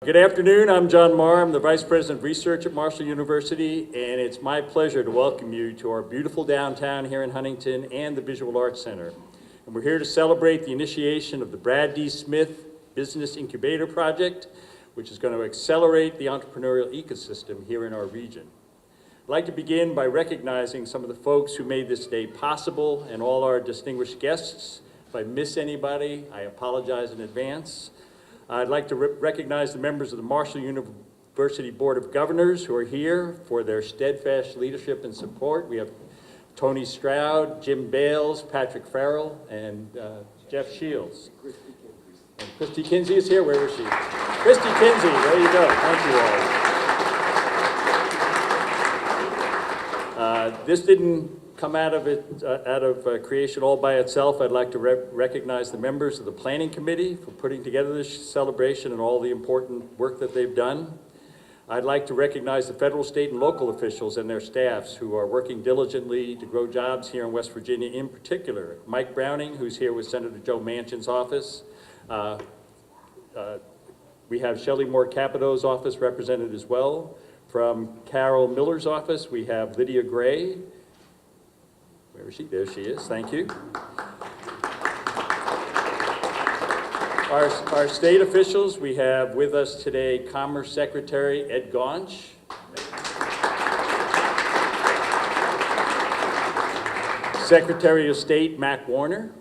Good afternoon, I'm John Marr. I'm the Vice President of Research at Marshall University, and it's my pleasure to welcome you to our beautiful downtown here in Huntington and the Visual Arts Center. And we're here to celebrate the initiation of the Brad D. Smith Business Incubator project, which is going to accelerate the entrepreneurial ecosystem here in our region. I'd like to begin by recognizing some of the folks who made this day possible and all our distinguished guests. If I miss anybody, I apologize in advance. I'd like to recognize the members of the Marshall University Board of Governors who are here for their steadfast leadership and support. We have Tony Stroud, Jim Bales, Patrick Farrell, and Jeff Shields. And Christy Kinsey is here. Where is she? Christy Kinsey, there you go. Thank you all. This didn't come out of creation all by itself. I'd like to recognize the members of the Planning Committee for putting together this celebration and all the important work that they've done. I'd like to recognize the federal, state, and local officials and their staffs who are working diligently to grow jobs here in West Virginia, in particular. Mike Browning, who's here with Senator Joe Manchin's office. We have Shelley Moore Capito's office represented as well. From Carol Miller's office, we have Lydia Gray. Where is she? There she is. Thank you. Our state officials, we have with us today Commerce Secretary Ed Gaunch. Secretary of State Mac Warner.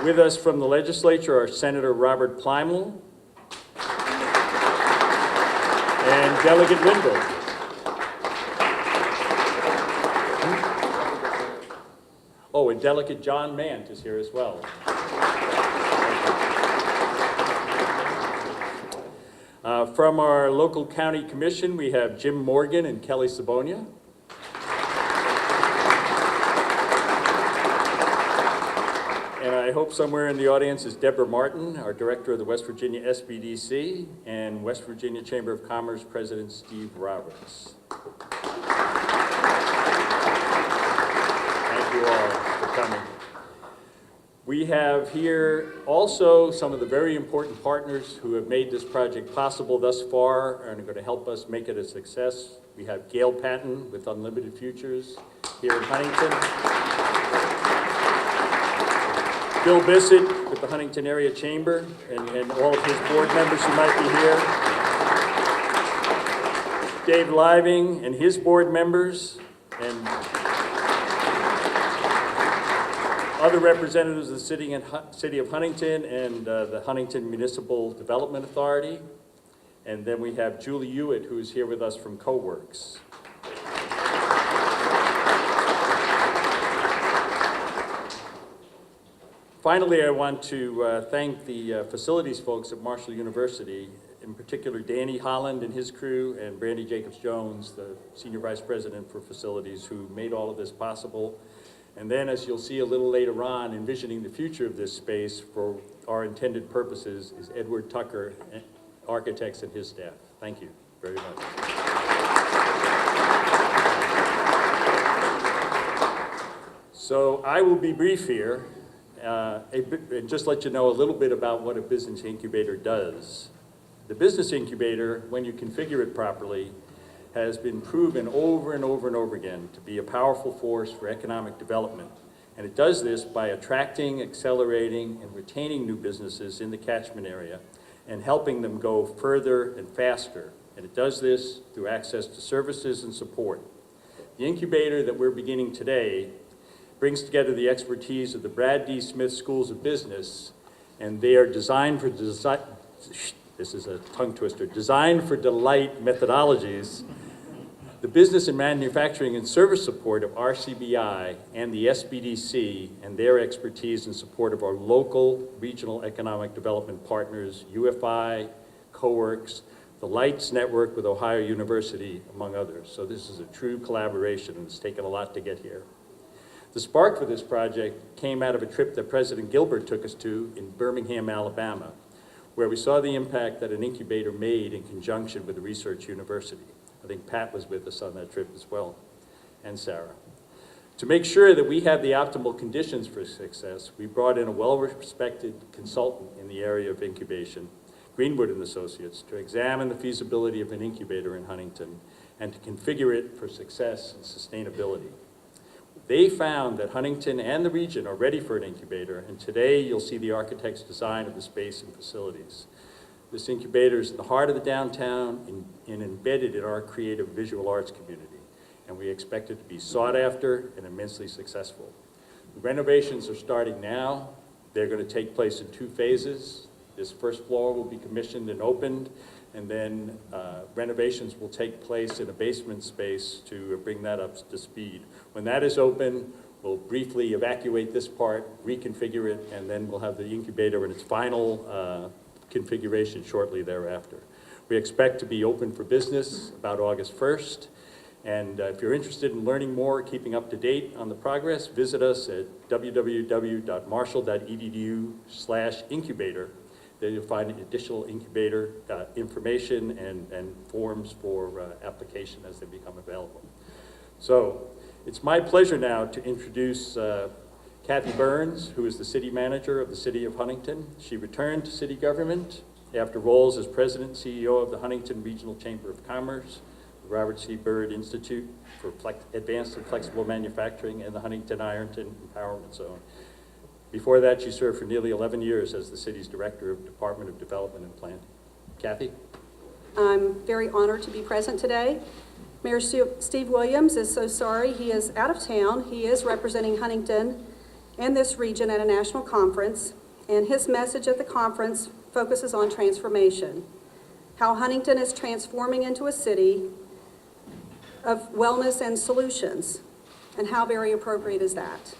With us from the legislature are Senator Robert Plymel and Delegate Windle. Oh, and Delegate John Mant is here as well. From our local county commission, we have Jim Morgan and Kelly Sabonia. And I hope somewhere in the audience is Deborah Martin, our director of the West Virginia SBDC, and West Virginia Chamber of Commerce President Steve Roberts. Thank you all for coming. We have here also some of the very important partners who have made this project possible thus far and are going to help us make it a success. We have Gail Patton with Unlimited Futures here in Huntington. Bill Bissett with the Huntington Area Chamber and all of his board members who might be here. Dave Living and his board members, and other representatives of the city of Huntington and the Huntington Municipal Development Authority. And then we have Julie Hewitt, who is here with us from CoWorks. Finally, I want to thank the facilities folks at Marshall University, in particular Danny Holland and his crew, and Brandy Jacobs-Jones, the Senior Vice President for Facilities, who made all of this possible. And then, as you'll see a little later on, envisioning the future of this space for our intended purposes is Edward Tucker, Architects, and his staff. Thank you very much. So I will be brief here. And just let you know a little bit about what a business incubator does. The business incubator, when you configure it properly, has been proven over and over and over again to be a powerful force for economic development. And it does this by attracting, accelerating, and retaining new businesses in the catchment area and helping them go further and faster. And it does this through access to services and support. The incubator that we're beginning today brings together the expertise of the Brad D. Smith Schools of Business, and they are designed for this is a tongue twister, designed for delight methodologies, the business and manufacturing and service support of RCBI and the SBDC, and their expertise in support of our local regional economic development partners, UFI, CoWorks, the Lights Network with Ohio University, among others. So this is a true collaboration, and it's taken a lot to get here. The spark for this project came out of a trip that President Gilbert took us to in Birmingham, Alabama, where we saw the impact that an incubator made in conjunction with a research university. I think Pat was with us on that trip as well, and Sarah. To make sure that we have the optimal conditions for success, we brought in a well-respected consultant in the area of incubation, Greenwood and Associates, to examine the feasibility of an incubator in Huntington and to configure it for success and sustainability. They found that Huntington and the region are ready for an incubator, and today you'll see the architect's design of the space and facilities. This incubator is in the heart of the downtown and embedded in our creative visual arts community, and we expect it to be sought after and immensely successful. The renovations are starting now. They're going to take place in 2 phases. This first floor will be commissioned and opened, and then renovations will take place in a basement space to bring that up to speed. When that is open, we'll briefly evacuate this part, reconfigure it, and then we'll have the incubator in its final configuration shortly thereafter. We expect to be open for business about August 1st. And if you're interested in learning more, keeping up to date on the progress, visit us at www.marshall.edu/incubator. There you'll find additional incubator information and forms for application as they become available. So it's my pleasure now to introduce Kathy Burns, who is the city manager of the city of Huntington. She returned to city government after roles as president and CEO of the Huntington Regional Chamber of Commerce, the Robert C. Byrd Institute for Advanced and Flexible Manufacturing, and the Huntington Ironton Empowerment Zone. Before that, she served for nearly 11 years as the city's director of Department of Development and Planning. Kathy? I'm very honored to be present today. Mayor Steve Williams is so sorry he is out of town. He is representing Huntington and this region at a national conference, and his message at the conference focuses on transformation, how Huntington is transforming into a city of wellness and solutions, and how very appropriate is that?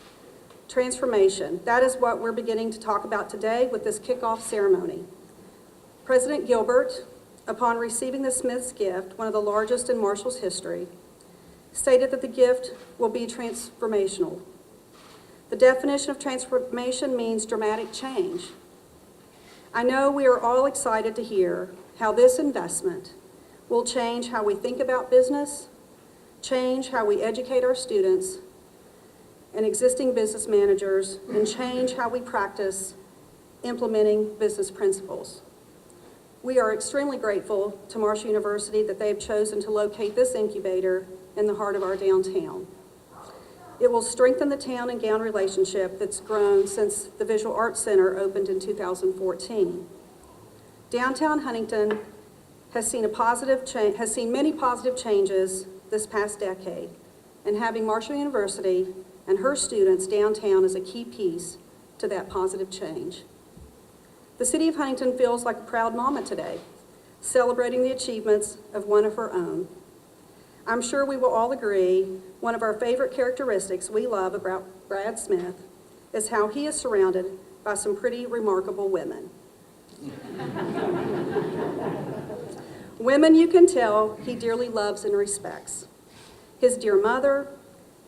Transformation, that is what we're beginning to talk about today with this kickoff ceremony. President Gilbert, upon receiving the Smith's gift, one of the largest in Marshall's history, stated that the gift will be transformational. The definition of transformation means dramatic change. I know we are all excited to hear how this investment will change how we think about business, change how we educate our students and existing business managers, and change how we practice implementing business principles. We are extremely grateful to Marshall University that they have chosen to locate this incubator in the heart of our downtown. It will strengthen the town and gown relationship that's grown since the Visual Arts Center opened in 2014. Downtown Huntington has seen many positive changes this past decade, and having Marshall University and her students downtown is a key piece to that positive change. The city of Huntington feels like a proud mama today, celebrating the achievements of one of her own. I'm sure we will all agree one of our favorite characteristics we love about Brad Smith is how he is surrounded by some pretty remarkable women. Women you can tell he dearly loves and respects. His dear mother,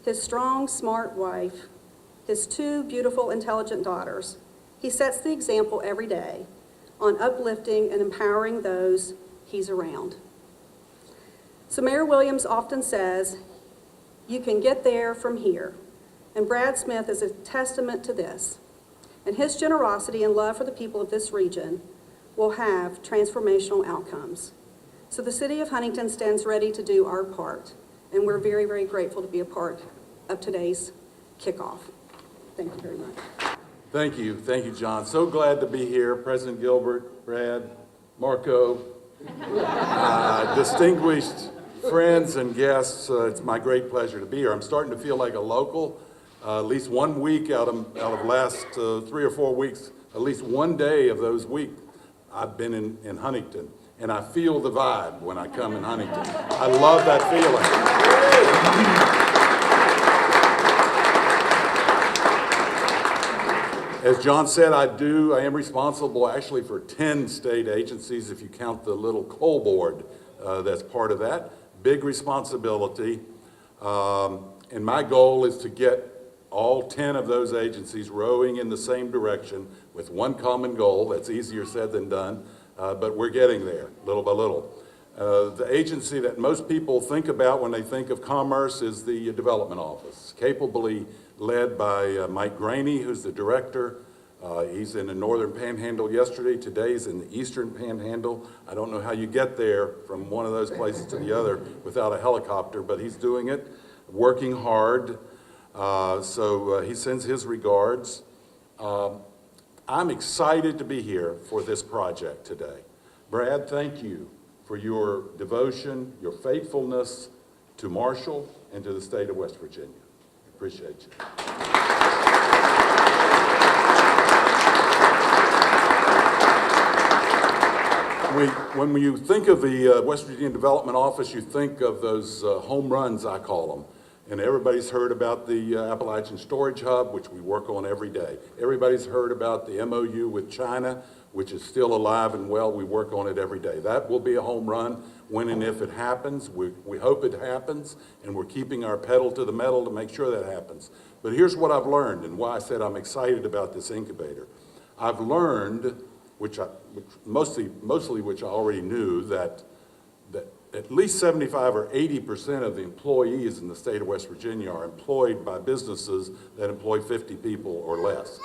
his strong, smart wife, his 2 beautiful, intelligent daughters. He sets the example every day on uplifting and empowering those he's around. So Mayor Williams often says, you can get there from here. And Brad Smith is a testament to this. And his generosity and love for the people of this region will have transformational outcomes. So the city of Huntington stands ready to do our part. And we're very, very grateful to be a part of today's kickoff. Thank you very much. Thank you, John. So glad to be here. President Gilbert, Brad, Marco, distinguished friends and guests, it's my great pleasure to be here. I'm starting to feel like a local. At least 1 week out of last 3 or 4 weeks, at least one day of those weeks, I've been in Huntington. And I feel the vibe when I come in Huntington. I love that feeling. As John said, I am responsible actually for 10 state agencies if you count the little coal board that's part of that. Big responsibility. And my goal is to get all 10 of those agencies rowing in the same direction with one common goal. That's easier said than done, but we're getting there little by little. The agency that most people think about when they think of commerce is the Development Office, capably led by Mike Graney, who's the director. He's in the Northern Panhandle yesterday. Today's in the Eastern Panhandle. I don't know how you get there from one of those places to the other without a helicopter, but he's doing it, working hard. So he sends his regards. I'm excited to be here for this project today. Brad, thank you for your devotion, your faithfulness to Marshall and to the state of West Virginia. Appreciate you. When you think of the West Virginia Development Office, you think of those home runs, I call them. And everybody's heard about the Appalachian Storage Hub, which we work on every day. Everybody's heard about the MOU with China, which is still alive and well. We work on it every day. That will be a home run when and if it happens. We hope it happens, and we're keeping our pedal to the metal to make sure that happens. But here's what I've learned and why I said I'm excited about this incubator. I've learned, mostly which I already knew, that at least 75 or 80% of the employees in the state of West Virginia are employed by businesses that employ 50 people or less.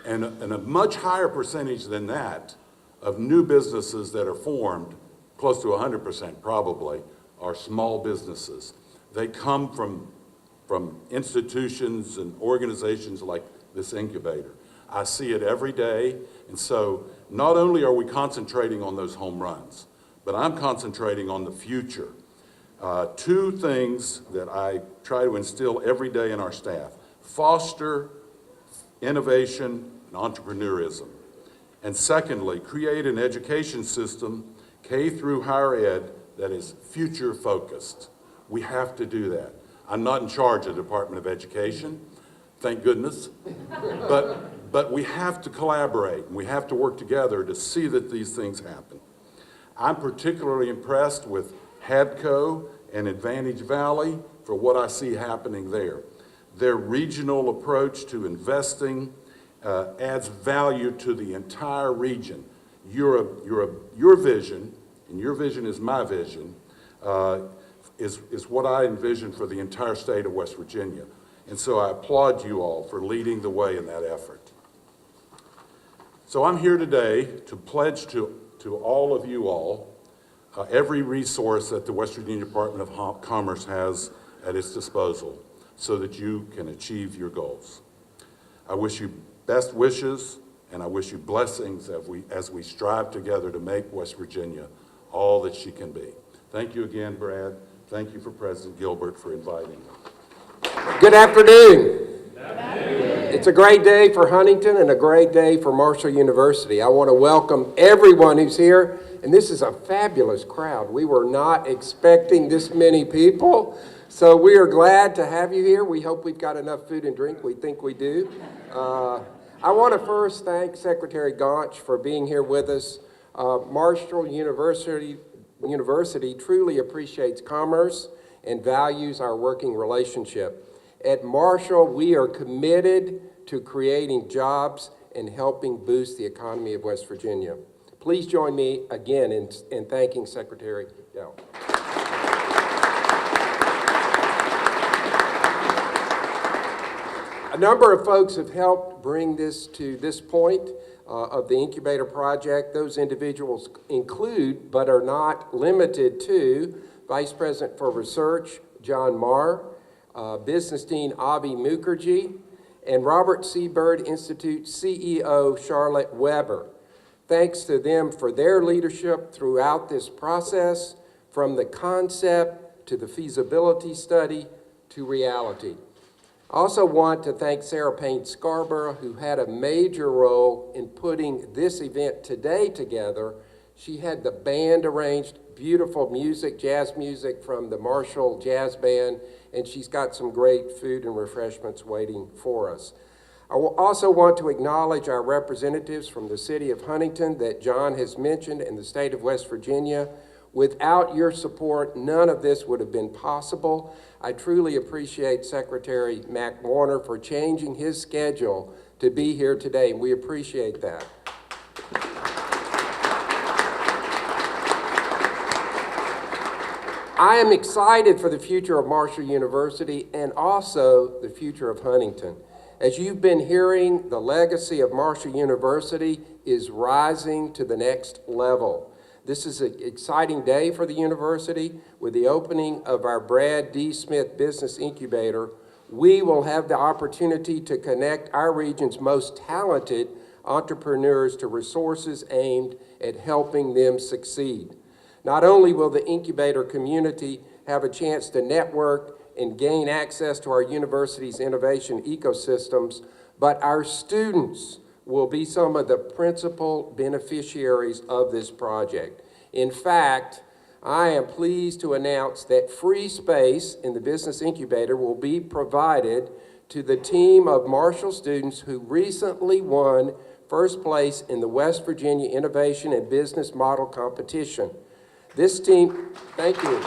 And a much higher percentage than that of new businesses that are formed, close to 100% probably, are small businesses. They come from institutions and organizations like this incubator. I see it every day, and so not only are we concentrating on those home runs, but I'm concentrating on the future. Two things that I try to instill every day in our staff: foster innovation and entrepreneurism. And secondly, create an education system, K through higher ed, that is future focused. We have to do that. I'm not in charge of the Department of Education, thank goodness, but we have to collaborate and we have to work together to see that these things happen. I'm particularly impressed with HADCO and Advantage Valley for what I see happening there. Their regional approach to investing adds value to the entire region. Your vision, and your vision is my vision, is what I envision for the entire state of West Virginia. And so I applaud you all for leading the way in that effort. So I'm here today to pledge to all of you all every resource that the West Virginia Department of Commerce has at its disposal so that you can achieve your goals. I wish you best wishes and I wish you blessings as we strive together to make West Virginia all that she can be. Thank you again, Brad. Thank you for President Gilbert for inviting me. Good afternoon. It's a great day for Huntington and a great day for Marshall University. I want to welcome everyone who's here, and this is a fabulous crowd. We were not expecting this many people, so we are glad to have you here. We hope we've got enough food and drink. We think we do. I want to first thank Secretary Gaunch for being here with us. Marshall University truly appreciates commerce and values our working relationship. At Marshall, we are committed to creating jobs and helping boost the economy of West Virginia. Please join me again in thanking Secretary Dell. A number of folks have helped bring this to this point of the incubator project. Those individuals include, but are not limited to, Vice President for Research, John Marr, Business Dean Avi Mukherjee, and Robert C. Byrd Institute CEO Charlotte Weber. Thanks to them for their leadership throughout this process, from the concept to the feasibility study to reality. I also want to thank Sarah Payne Scarborough, who had a major role in putting this event today together. She had the band arranged, beautiful music, jazz music from the Marshall Jazz Band, and she's got some great food and refreshments waiting for us. I will also want to acknowledge our representatives from the city of Huntington that John has mentioned and the state of West Virginia. Without your support, none of this would have been possible. I truly appreciate Secretary Mac Warner for changing his schedule to be here today, and we appreciate that. I am excited for the future of Marshall University and also the future of Huntington. As you've been hearing, the legacy of Marshall University is rising to the next level. This is an exciting day for the university. With the opening of our Brad D. Smith Business Incubator, we will have the opportunity to connect our region's most talented entrepreneurs to resources aimed at helping them succeed. Not only will the incubator community have a chance to network and gain access to our university's innovation ecosystems, but our students will be some of the principal beneficiaries of this project. In fact, I am pleased to announce that free space in the Business Incubator will be provided to the team of Marshall students who recently won first place in the West Virginia Innovation and Business Model Competition. This team, thank you.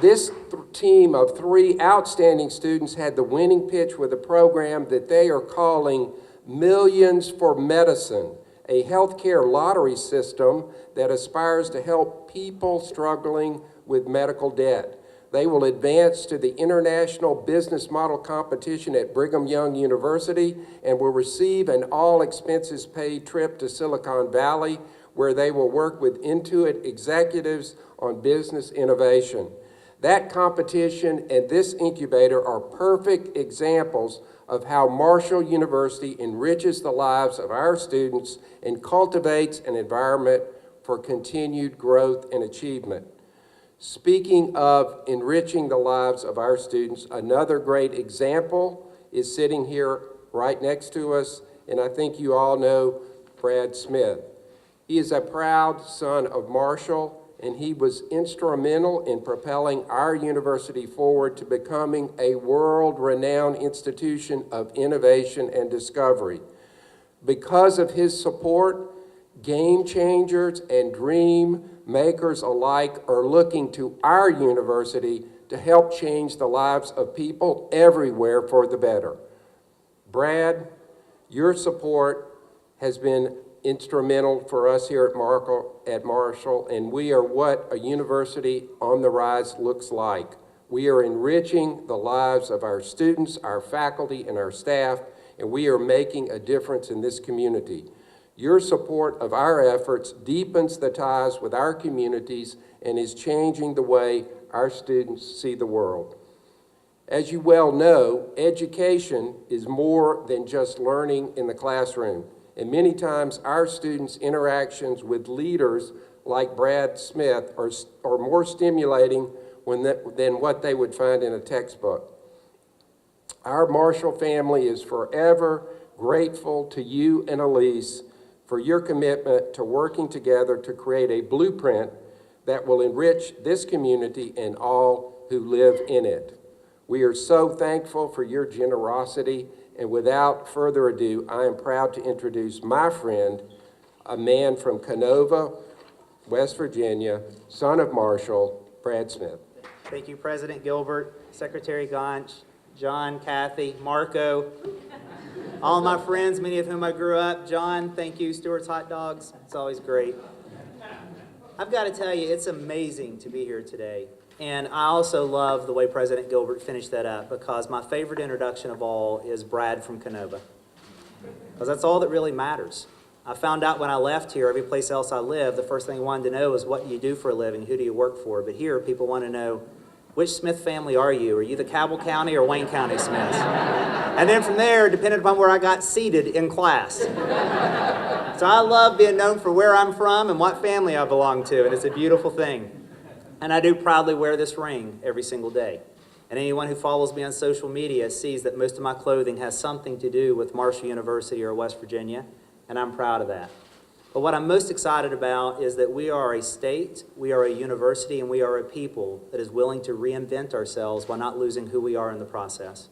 This team of 3 outstanding students had the winning pitch with a program that they are calling Millions for Medicine, a healthcare lottery system that aspires to help people struggling with medical debt. They will advance to the International Business Model Competition at Brigham Young University and will receive an all-expenses-paid trip to Silicon Valley, where they will work with Intuit executives on business innovation. That competition and this incubator are perfect examples of how Marshall University enriches the lives of our students and cultivates an environment for continued growth and achievement. Speaking of enriching the lives of our students, another great example is sitting here right next to us, and I think you all know Brad Smith. He is a proud son of Marshall, and he was instrumental in propelling our university forward to becoming a world-renowned institution of innovation and discovery. Because of his support, game changers and dream makers alike are looking to our university to help change the lives of people everywhere for the better. Brad, your support has been instrumental for us here at Marshall, and we are what a university on the rise looks like. We are enriching the lives of our students, our faculty, and our staff, and we are making a difference in this community. Your support of our efforts deepens the ties with our communities and is changing the way our students see the world. As you well know, education is more than just learning in the classroom, and many times our students' interactions with leaders like Brad Smith are more stimulating than what they would find in a textbook. Our Marshall family is forever grateful to you and Elise for your commitment to working together to create a blueprint that will enrich this community and all who live in it. We are so thankful for your generosity, and without further ado, I am proud to introduce my friend, a man from Canova, West Virginia, son of Marshall, Brad Smith. Thank you, President Gilbert, Secretary Gonch, John, Kathy, Marco, all my friends, many of whom I grew up. John, thank you. Stewart's Hot Dogs, it's always great. I've got to tell you, it's amazing to be here today. And I also love the way President Gilbert finished that up, because my favorite introduction of all is Brad from Canova. Because that's all that really matters. I found out when I left here, every place else I lived, the first thing I wanted to know is what do you do for a living, who do you work for? But here, people want to know, which Smith family are you? Are you the Cabell County or Wayne County Smiths? And then from there, depending upon where I got seated in class. So I love being known for where I'm from and what family I belong to, and it's a beautiful thing. And I do proudly wear this ring every single day. And anyone who follows me on social media sees that most of my clothing has something to do with Marshall University or West Virginia, and I'm proud of that. But what I'm most excited about is that we are a state, we are a university, and we are a people that is willing to reinvent ourselves while not losing who we are in the process.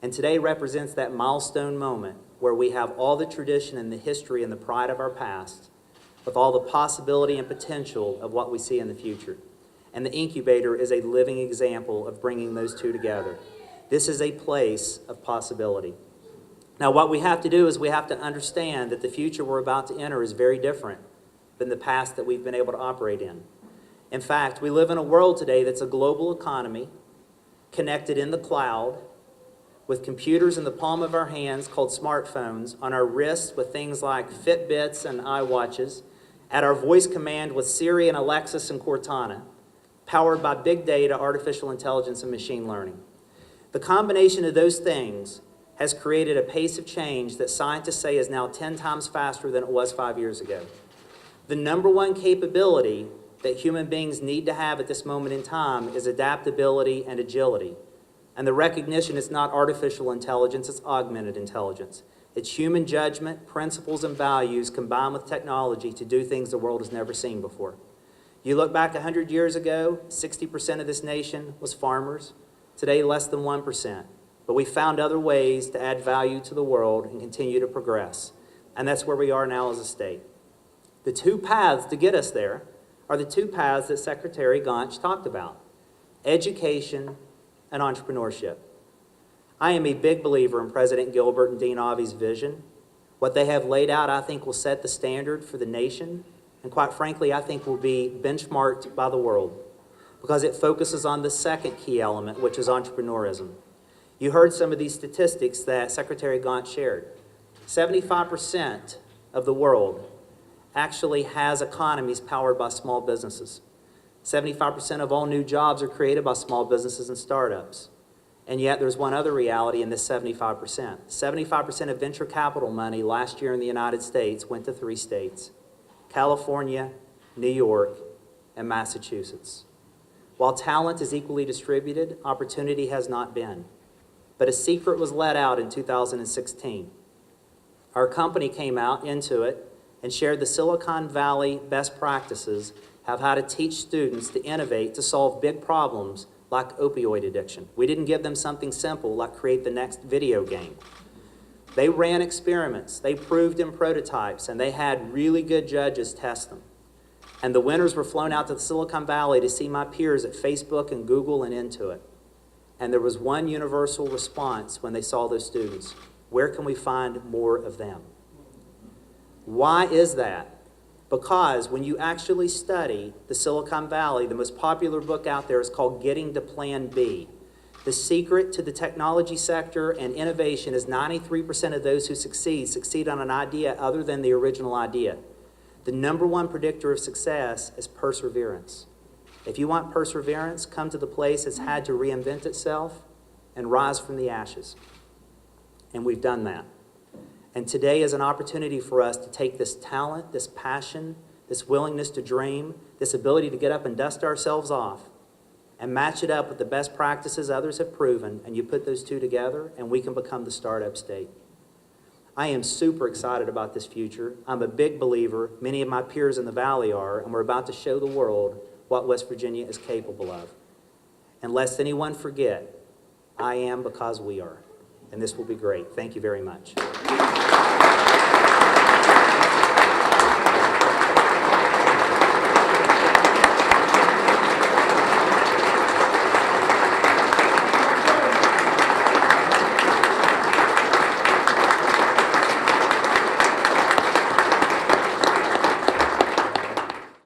And today represents that milestone moment where we have all the tradition and the history and the pride of our past with all the possibility and potential of what we see in the future. And the incubator is a living example of bringing those two together. This is a place of possibility. Now, what we have to do is we have to understand that the future we're about to enter is very different than the past that we've been able to operate in. In fact, we live in a world today that's a global economy, connected in the cloud, with computers in the palm of our hands called smartphones, on our wrists with things like Fitbits and iWatches, at our voice command with Siri and Alexis and Cortana, powered by big data, artificial intelligence, and machine learning. The combination of those things has created a pace of change that scientists say is now 10 times faster than it was 5 years ago. The number one capability that human beings need to have at this moment in time is adaptability and agility. And the recognition is not artificial intelligence, it's augmented intelligence. It's human judgment, principles, and values combined with technology to do things the world has never seen before. You look back 100 years ago, 60% of this nation was farmers. Today, less than 1%. But we found other ways to add value to the world and continue to progress. And that's where we are now as a state. The two paths to get us there are the two paths that Secretary Ganch talked about: education and entrepreneurship. I am a big believer in President Gilbert and Dean Avi's vision. What they have laid out, I think, will set the standard for the nation, and quite frankly, I think will be benchmarked by the world, because it focuses on the second key element, which is entrepreneurism. You heard some of these statistics that Secretary Ganch shared. 75% of the world actually has economies powered by small businesses. 75% of all new jobs are created by small businesses and startups. And yet there's one other reality in this 75%. 75% of venture capital money last year in the United States went to 3 states: California, New York, and Massachusetts. While talent is equally distributed, opportunity has not been. But a secret was let out in 2016. Our company came out into it and shared the Silicon Valley best practices of how to teach students to innovate to solve big problems like opioid addiction. We didn't give them something simple like create the next video game. They ran experiments, they proved in prototypes, and they had really good judges test them. And the winners were flown out to the Silicon Valley to see my peers at Facebook and Google and Intuit. And there was one universal response when they saw those students: where can we find more of them? Why is that? Because when you actually study the Silicon Valley, the most popular book out there is called Getting to Plan B. The secret to the technology sector and innovation is 93% of those who succeed on an idea other than the original idea. The number one predictor of success is perseverance. If you want perseverance, come to the place that's had to reinvent itself and rise from the ashes. And we've done that. And today is an opportunity for us to take this talent, this passion, this willingness to dream, this ability to get up and dust ourselves off, and match it up with the best practices others have proven, and you put those two together, and we can become the startup state. I am super excited about this future. I'm a big believer, many of my peers in the Valley are, and we're about to show the world what West Virginia is capable of. And lest anyone forget, I am because we are. And this will be great. Thank you very much.